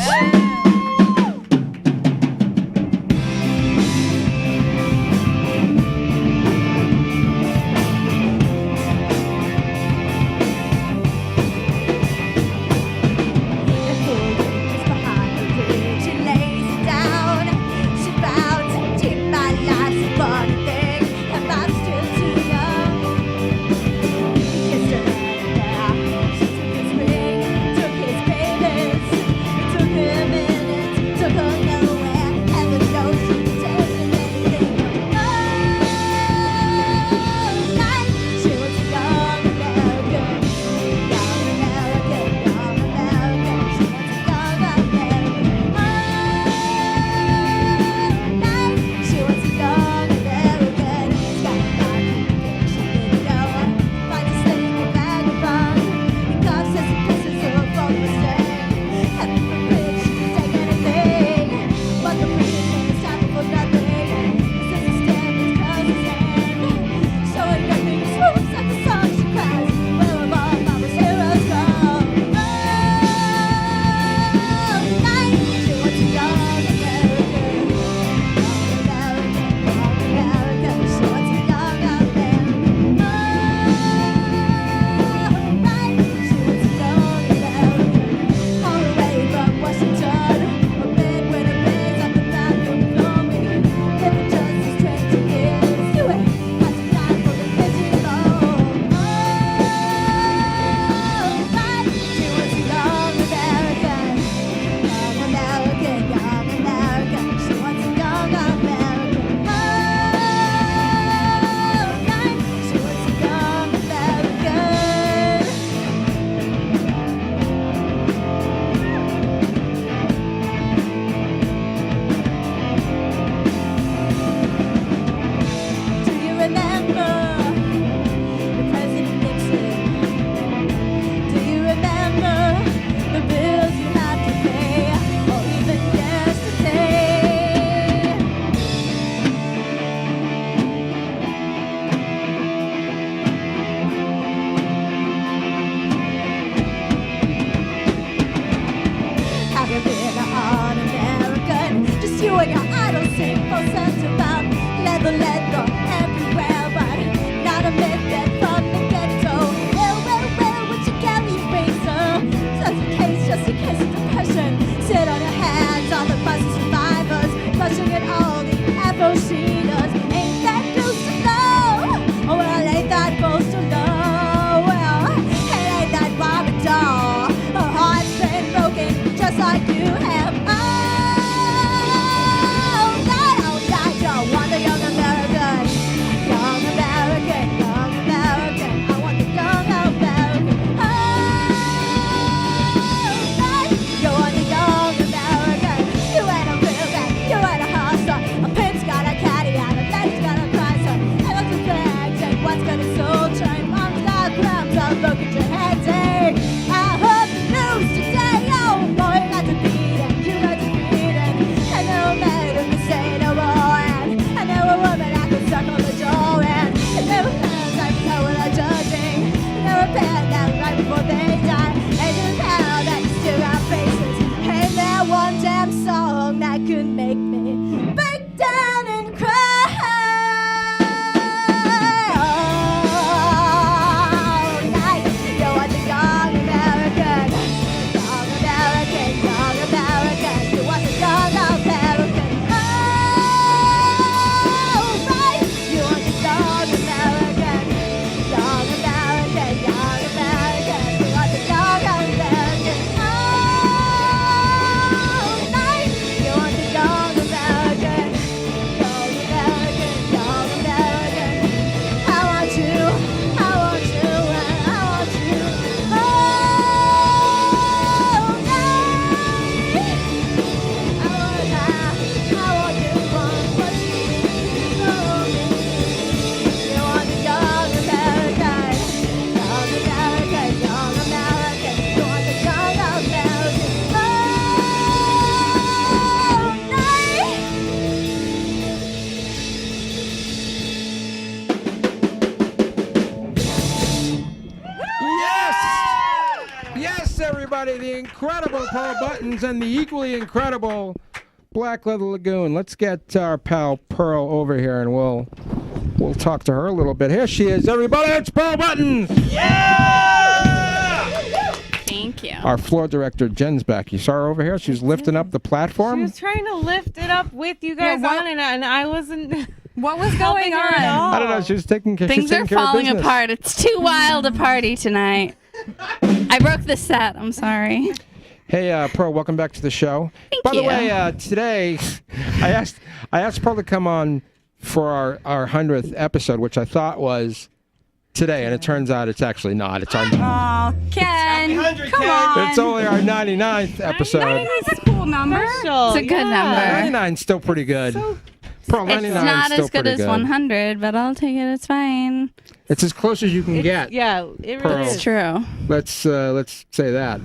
incredible Pearl Buttons and the equally incredible Black Leather Lagoon. Let's get our pal Pearl over here, and we'll talk to her a little bit. Here she is, everybody. It's Pearl Buttons. Yeah! Thank you. Our floor director, Jen's back. You saw her over here? She was lifting up the platform. She was trying to lift it up with you guys on it, and I wasn't. What was going on? I don't know. She was taking care of business. Things are falling apart. It's too wild a party tonight. I broke the set. I'm sorry. Hey, Pearl, welcome back to the show. Thank By you. the way, today I asked Pearl to come on for our 100th episode, which I thought was today, and it turns out it's actually not. It's our Oh, Ken, come on. It's only our 99th episode. 99 is a cool number. It's a good number. 99's still pretty good. Pearl, 99 It's not is still as good pretty as 100, but I'll take it. It's fine. It's as close as you can get. Yeah, it Pearl. really is. It's true. Let's say that.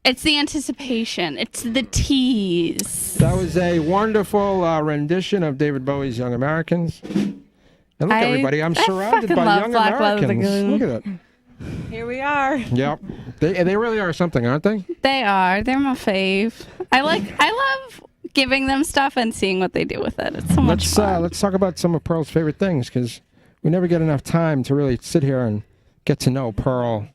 It's the anticipation. It's the tease. That was a wonderful rendition of David Bowie's Young Americans. And look, everybody, I'm surrounded fucking by love young Black Leather Americans. Lagoon. Look at it. Here we are. Yep. They really are something, aren't they? They are. They're my fave. I love giving them stuff and seeing what they do with it. It's so much fun. Let's talk about some of Pearl's favorite things, because we never get enough time to really sit here and get to know Pearl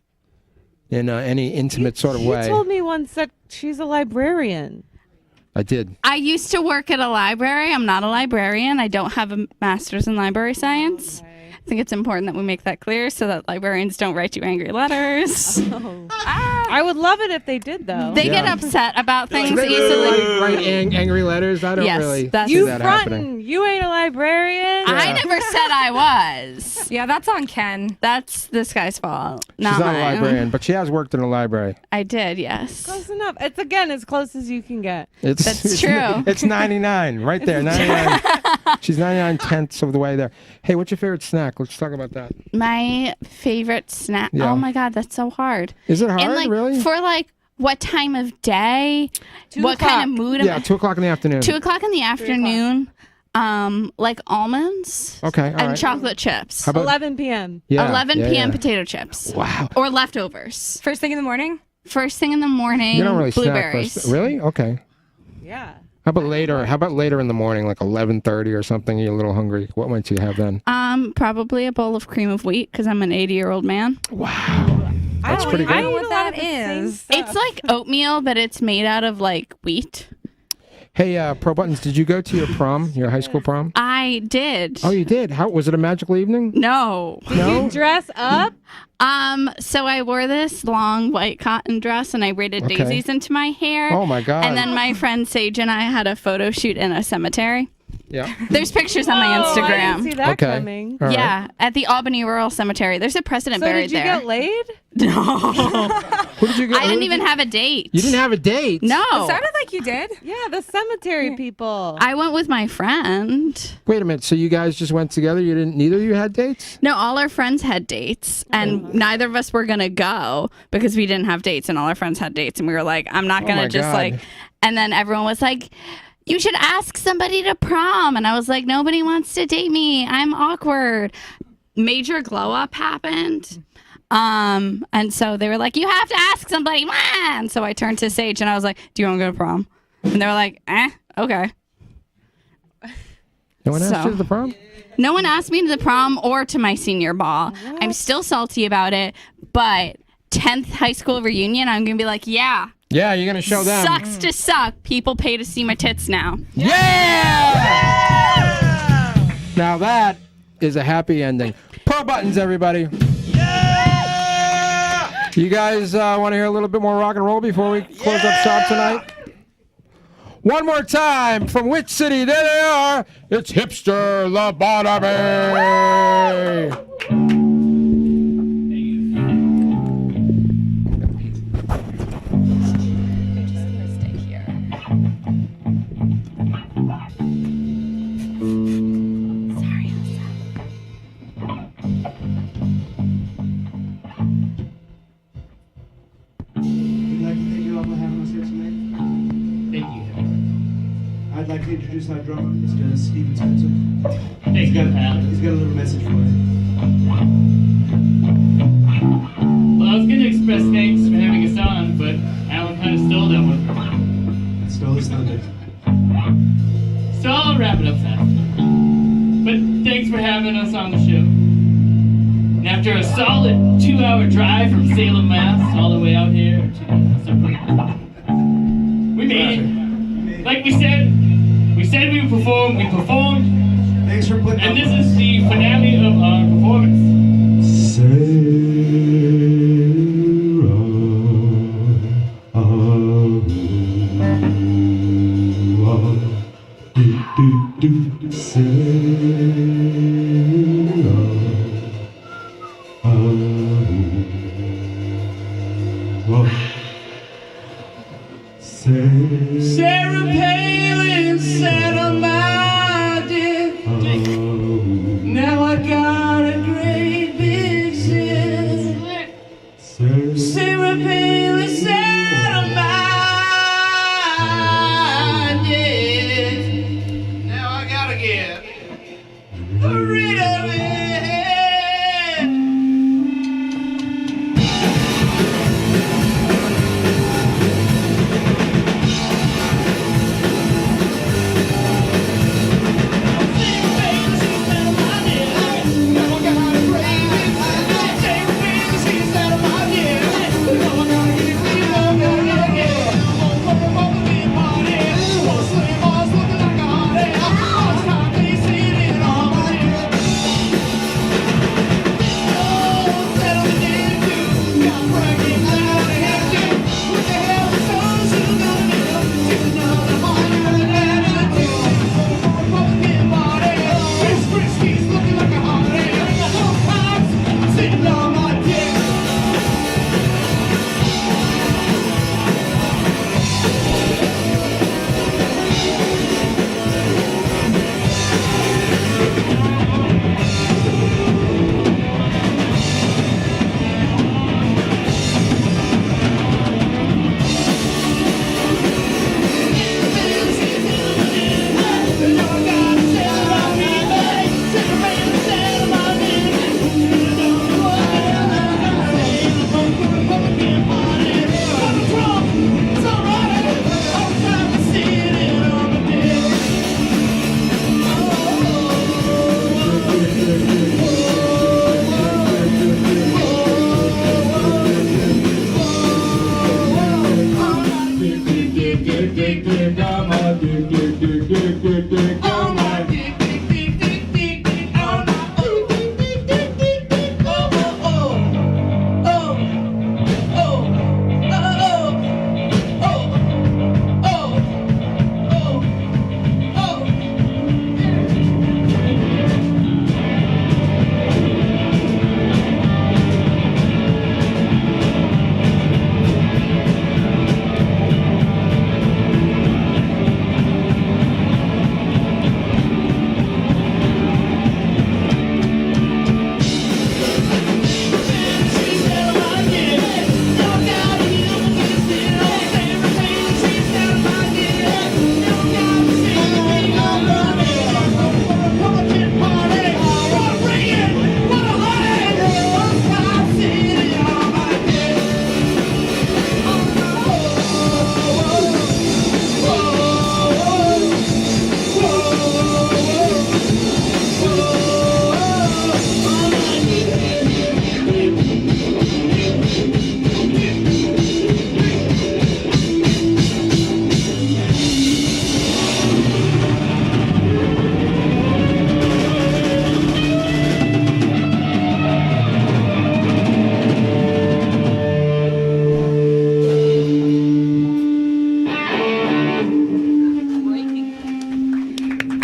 in any intimate sort of way. You told me once that she's a librarian. I did. I used to work at a library. I'm not a librarian. I don't have a master's in library science. Okay. I think it's important that we make that clear so that librarians don't write you angry letters. I would love it if they did, though. They get upset about things They easily. write angry letters. I don't Yes, really that's- see You that happening. frontin'. You ain't a librarian. I never said I was. Yeah, that's on Ken. That's this guy's fault, She's not not a mine. librarian, but she has worked in a library. I did, yes. Close enough. It's again as close as you can get. That's true. It's 99 right there. 99. She's 99 tenths of the way there. Hey, what's your favorite snack? Let's talk about that. My favorite snack. Yeah. Oh my God, that's so hard. Is it hard, And like really? for like what time of day? What kind of mood am Yeah, I? 2 o'clock in the afternoon. 2 o'clock in the afternoon. Like almonds. Okay, all and right. chocolate chips. How about 11 p.m. 11 yeah, p.m. yeah. potato chips. Wow. Or leftovers. First thing in the morning? First thing in the morning. You don't really blueberries. snack first. Really? Okay. Yeah. How about later? How about later in the morning, like 11:30 or something? You're a little hungry. What might you have then? Probably a bowl of cream of wheat because I'm an 80-year-old man. Wow. That's pretty good. I know eat what a lot that of the same is. stuff. It's like oatmeal, but it's made out of like wheat. Hey, Pro Buttons, did you go to your prom, your high school prom? I did. Oh, you did? How was it? A magical evening? No. No. You dress up? So I wore this long white cotton dress and I braided Okay. daisies into my hair. Oh my God. And then my friend Sage and I had a photo shoot in a cemetery. Yeah. There's pictures on my Oh, I didn't Instagram. see that Okay. coming. All right. Yeah, at the Albany Rural Cemetery. There's a president So buried did you there. get laid? No. Who did you go? I didn't even have a date. You didn't have a date? No. It sounded like you did. Yeah, the cemetery people. I went with my friend. Wait a minute. So you guys just went together? You didn't? Neither of you had dates? No, all our friends had dates, and neither of us were gonna go because we didn't have dates, and all our friends had dates, and we were like, I'm not Oh gonna my just God. like. And then everyone was like, you should ask somebody to prom, and I was like, nobody wants to date me. I'm awkward. Major glow up happened. And so they were like, you have to ask somebody. And so I turned to Sage and I was like, do you want to go to prom? And they were like, okay. No one asked So- you to the prom? No one asked me to the prom or to my senior ball. I'm still salty about it, but 10th high school reunion, I'm going to be like, yeah. Yeah, you're going to show them. Sucks to suck. People pay to see my tits now. Yeah! Now that is a happy ending. Pro Buttons, everybody. Yeah! You guys want to hear a little bit more rock and roll before we close up shop tonight? One more time, from which city? There they are. It's Hipster Lobotomy. We'd like to thank you all for having us here tonight. Thank you. I'd like to introduce our drummer, Mr. Steven Spencer. Thanks, pal. He's got a little message for you. Well, I was going to express thanks for having us on, but Alan kind of stole stole that one. Stole his thunder. So I'll wrap it up fast. But thanks for having us on the show. And after a solid 2-hour drive from Salem, Mass, all the way out here to Suburban, we made it. Like we said we would perform. We performed. Thanks for putting. And this is the finale of our performance. Sarah Palin sat on my dick. Now I got a great big zit. Sarah Palin sat on my dick. Now I gotta get rid of it.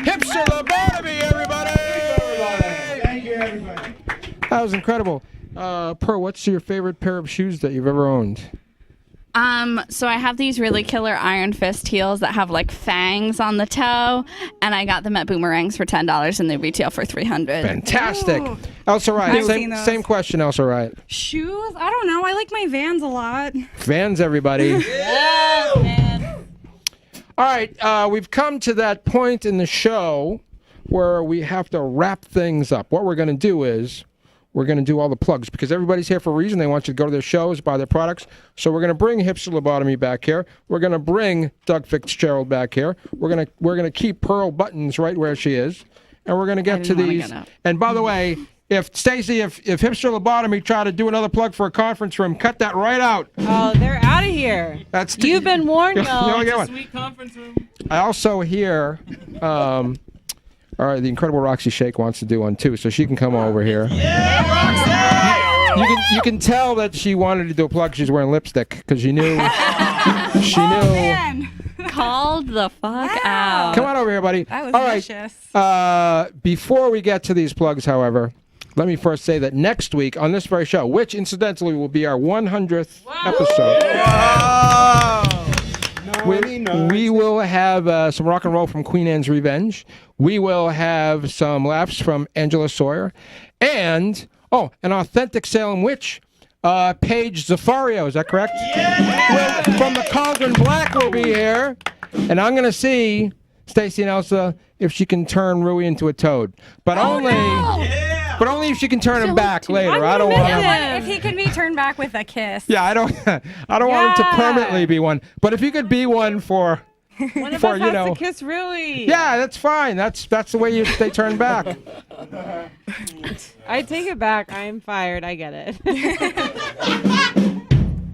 Hipster Lobotomy, everybody! Thank you, everybody. That was incredible. Pearl, what's your favorite pair of shoes that you've ever owned? So I have these really killer Iron Fist heels that have like fangs on the toe, and I got them at Boomerangs for $10 and they retail for $300. Fantastic. Ooh. Elsa Wright, I've seen those. same question, Elsa Wright. Shoes? I don't know. I like my Vans a lot. Vans, everybody. Yeah, man. All right, we've come to that point in the show where we have to wrap things up. What we're going to do is we're going to do all the plugs because everybody's here for a reason. They want you to go to their shows, buy their products. So we're going to bring Hipster Lobotomy back here. We're going to bring Doug Fitzgerald back here. We're going to keep Pearl Buttons right where she is, and we're going to get to these. And by the way, if Stacy, if Hipster Lobotomy try to do another plug for a conference room, cut that right out. Oh, they're out of here. You've been warned, though. It's a sweet conference room. I also hear, all right, the Incredible Roxy Shake wants to do one too, so she can come over here. Yeah, Roxy! You can tell that she wanted to do a plug. She's wearing lipstick because she knew. Man. Called the fuck out. Come on over here, buddy. That was all right. vicious. Before we get to these plugs, however, let me first say that next week on this very show, which incidentally will be our 100th episode, we will have some rock and roll from Queen Anne's Revenge. We will have some laughs from Angela Sawyer. And, an authentic Salem witch, Paige Zafario. Is that correct? Yeah! From the Cauldron Black will be here. And I'm going to see Stacy and Elsa if she can turn Rui into a toad. But only if she can turn him back later. I don't want him. If he can be turned back with a kiss. Yeah, I don't want him to permanently be one. But if he could be one for One of us has to kiss Rui. Yeah, that's fine. That's the way they turn back. I take it back. I am fired. I get it.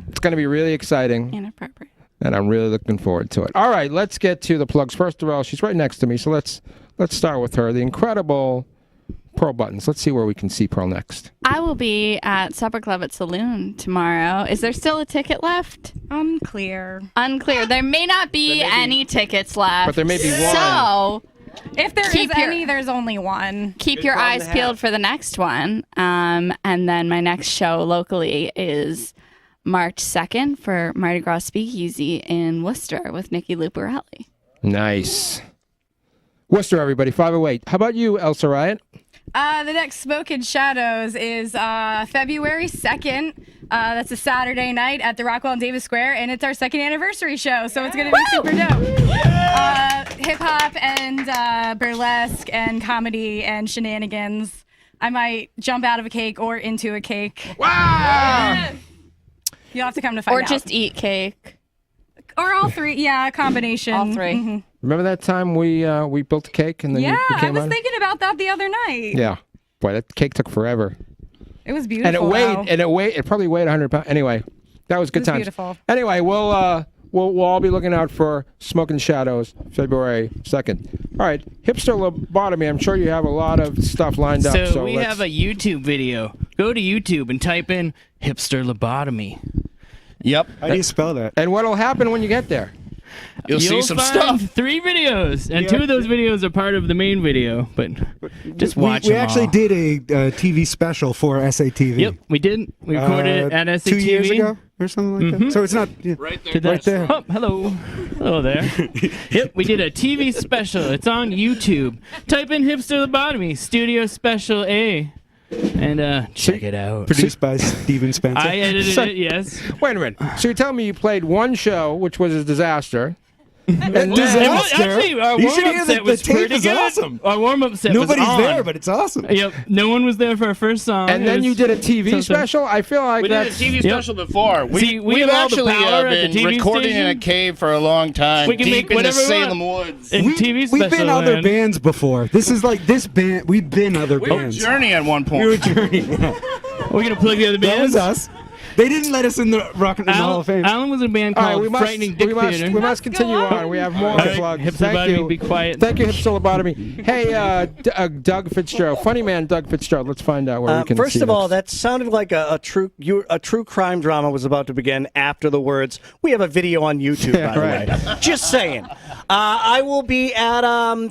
It's going to be really exciting. Inappropriate. And I'm really looking forward to it. All right, let's get to the plugs. First of all, she's right next to me, so let's start with her. The incredible Pearl Buttons. Let's see where we can see Pearl next. I will be at Supper Club at Saloon tomorrow. Is there still a ticket left? Unclear. There may not be any tickets left. But there may be one. So, if there is any, there's only one. Keep your eyes peeled for the next one. And then my next show locally is March 2nd for Mardi Gras Speakeasy in Worcester with Nikki Luparelli. Nice. Worcester, everybody, 508. How about you, Elsa Riot? The next Smoke and Shadows is February 2nd. That's a Saturday night at the Rockwell and Davis Square, and it's our 2nd anniversary show, so it's going to be super dope. Hip-hop and burlesque and comedy and shenanigans. I might jump out of a cake or into a cake. Wow! You'll have to come to find out. Or just eat cake. Or all three. Yeah, a combination. All three. Mm-hmm. Remember that time we built a cake and then you I came was on? thinking about that the other night. Yeah. Boy, that cake took forever. It was beautiful. And it probably weighed 100 pounds. Anyway, that was good times. Beautiful. Anyway, we'll all be looking out for Smoke and Shadows February 2nd. All right, Hipster Lobotomy. I'm sure you have a lot of stuff lined up. So we have a YouTube video. Go to YouTube and type in Hipster Lobotomy. Yep. How do you spell that? And what'll happen when you get there? You'll see some stuff. 3 videos, and 2 of those videos are part of the main video. But just watch We them actually all. did a TV special for SATV. Yep, we did. We recorded it at SATV 2 years ago or something like that. So it's not right there. Right there. Oh, hello there. Yep, we did a TV special. It's on YouTube. Type in Hipster Lobotomy Studio Special A. And check it out. Produced by Steven Spencer. I edited it, yes. Wait a minute. So you're telling me you played one show, which was a disaster. Actually, our warm-up set was pretty good. Awesome. Our warm-up set Nobody's was on. there, but it's awesome. Yep. No one was there for our first song. And then you did a TV special? I feel like we that's... did a TV special before. We've have all the actually power at been the TV recording station. in a cave for a long time, We can deep make in the whatever we want. Salem woods. In TV special We've been other land. bands before. This is like this band. We've been other We were bands. Journey at one point. We were Journey. Yeah. We're going to plug the other bands? That was us. They didn't let us in the Rock and Roll Hall of Fame. Alan was in a band All right, called Frightening Dick Theater. We must continue on. We have more to plug. Hipster Thank you. Lobotomy, be quiet. Thank you, Hipster Lobotomy. Hey, Doug Fitzgerald, funny man, Doug Fitzgerald. Let's find out where we can First see of all, this. that sounded like a true crime drama was about to begin after the words. We have a video on YouTube, by the way. Just saying. I will be at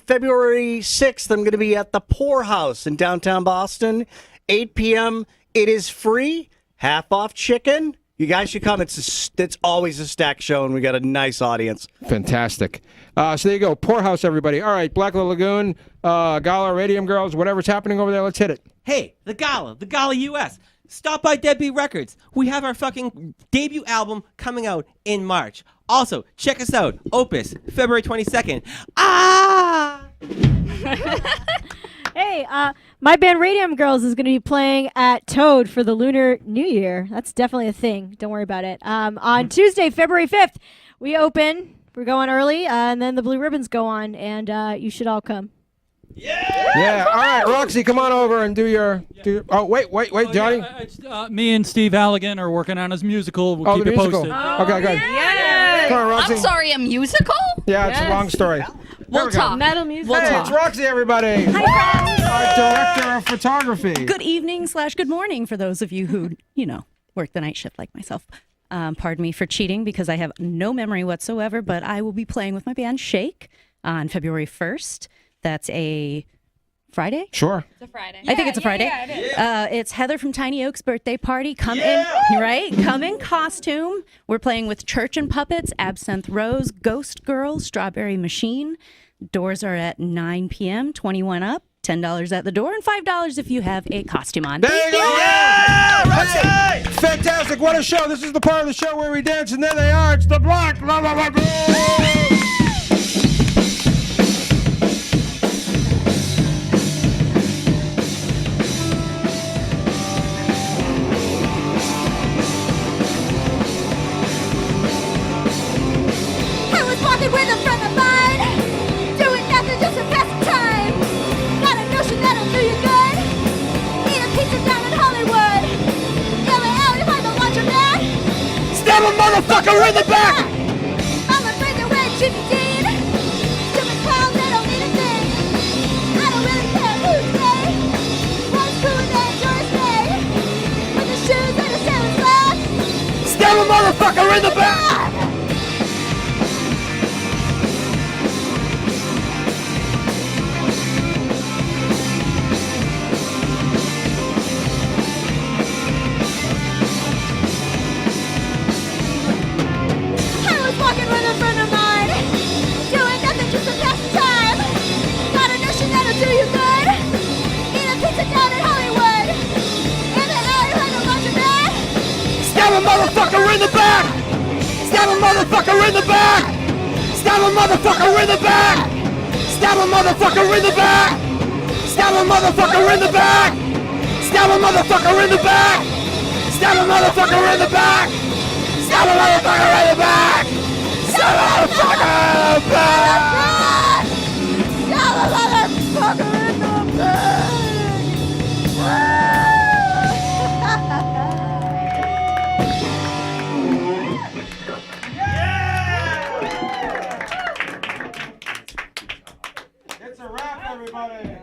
February 6th. I'm going to be at the Poorhouse in downtown Boston, 8 p.m. It is free, half off chicken. You guys should come. It's always a stacked show, and we got a nice audience. Fantastic. So there you go. Poorhouse, everybody. All right, Black Lagoon, Gala, Radium Girls, whatever's happening over there, let's hit it. Hey, the Gala US. Stop by Deadbeat Records. We have our fucking debut album coming out in March. Also, check us out. Opus, February 22nd. Ah! Hey, my band Radium Girls is going to be playing at Toad for the Lunar New Year. That's definitely a thing. Don't worry about it. On Tuesday, February 5th, we open. We're going early, and then the Blue Ribbons go on, and you should all come. Yeah. All right, Roxy, come on over and do your. Oh, wait, Johnny. Me and Steve Halligan are working on his musical. We'll keep the it musical. posted. Okay, good. Yes. Come on, Roxy. I'm sorry, a musical? Yeah, it's a long story. We'll talk. Metal music. We'll Hey, talk. it's Roxy, everybody. Our director of photography. Good evening / good morning for those of you who, work the night shift like myself. Pardon me for cheating because I have no memory whatsoever, but I will be playing with my band Shake on February 1st. That's a Friday? Sure. It's a Friday. I think it's a Friday. Yeah, it is. It's Heather from Tiny Oak's birthday party. Come in, right? Come in costume. We're playing with Church and Puppets, Absinthe Rose, Ghost Girl, Strawberry Machine. Doors are at 9 p.m., 21 up, $10 at the door, and $5 if you have a costume on. There you go. Yeah, Roxy! Fantastic. What a show. This is the part of the show where we dance, and there they are. It's the Black Lava Lagoon. I was walking with a friend of mine, doing nothing just to pass the time. Got a notion that'll do you good. Eat a pizza down in Hollywood. In the alley behind the laundromat. Stab a motherfucker in the back! I'm afraid to wear Jimmy Dean. Stupid clowns, they don't mean a thing. I don't really care who's gay. One's cool and then Doris Day. With the shoes and the sailor slacks. Stab a motherfucker in the back! I was walking with a friend of mine, doing nothing just to pass the time. Got a notion that'll do you good. Eat a pizza down in Hollywood. In the alley behind the laundromat. Stab a motherfucker in the back! Stab a motherfucker in the back! Stab a motherfucker in the back! Stab a motherfucker in the back! Stab a motherfucker in the back! Stab a motherfucker in the back! Stab a motherfucker in the back! Stab a motherfucker in the back! Stab a motherfucker in the back! Stab a motherfucker in the back. It's a wrap, everybody.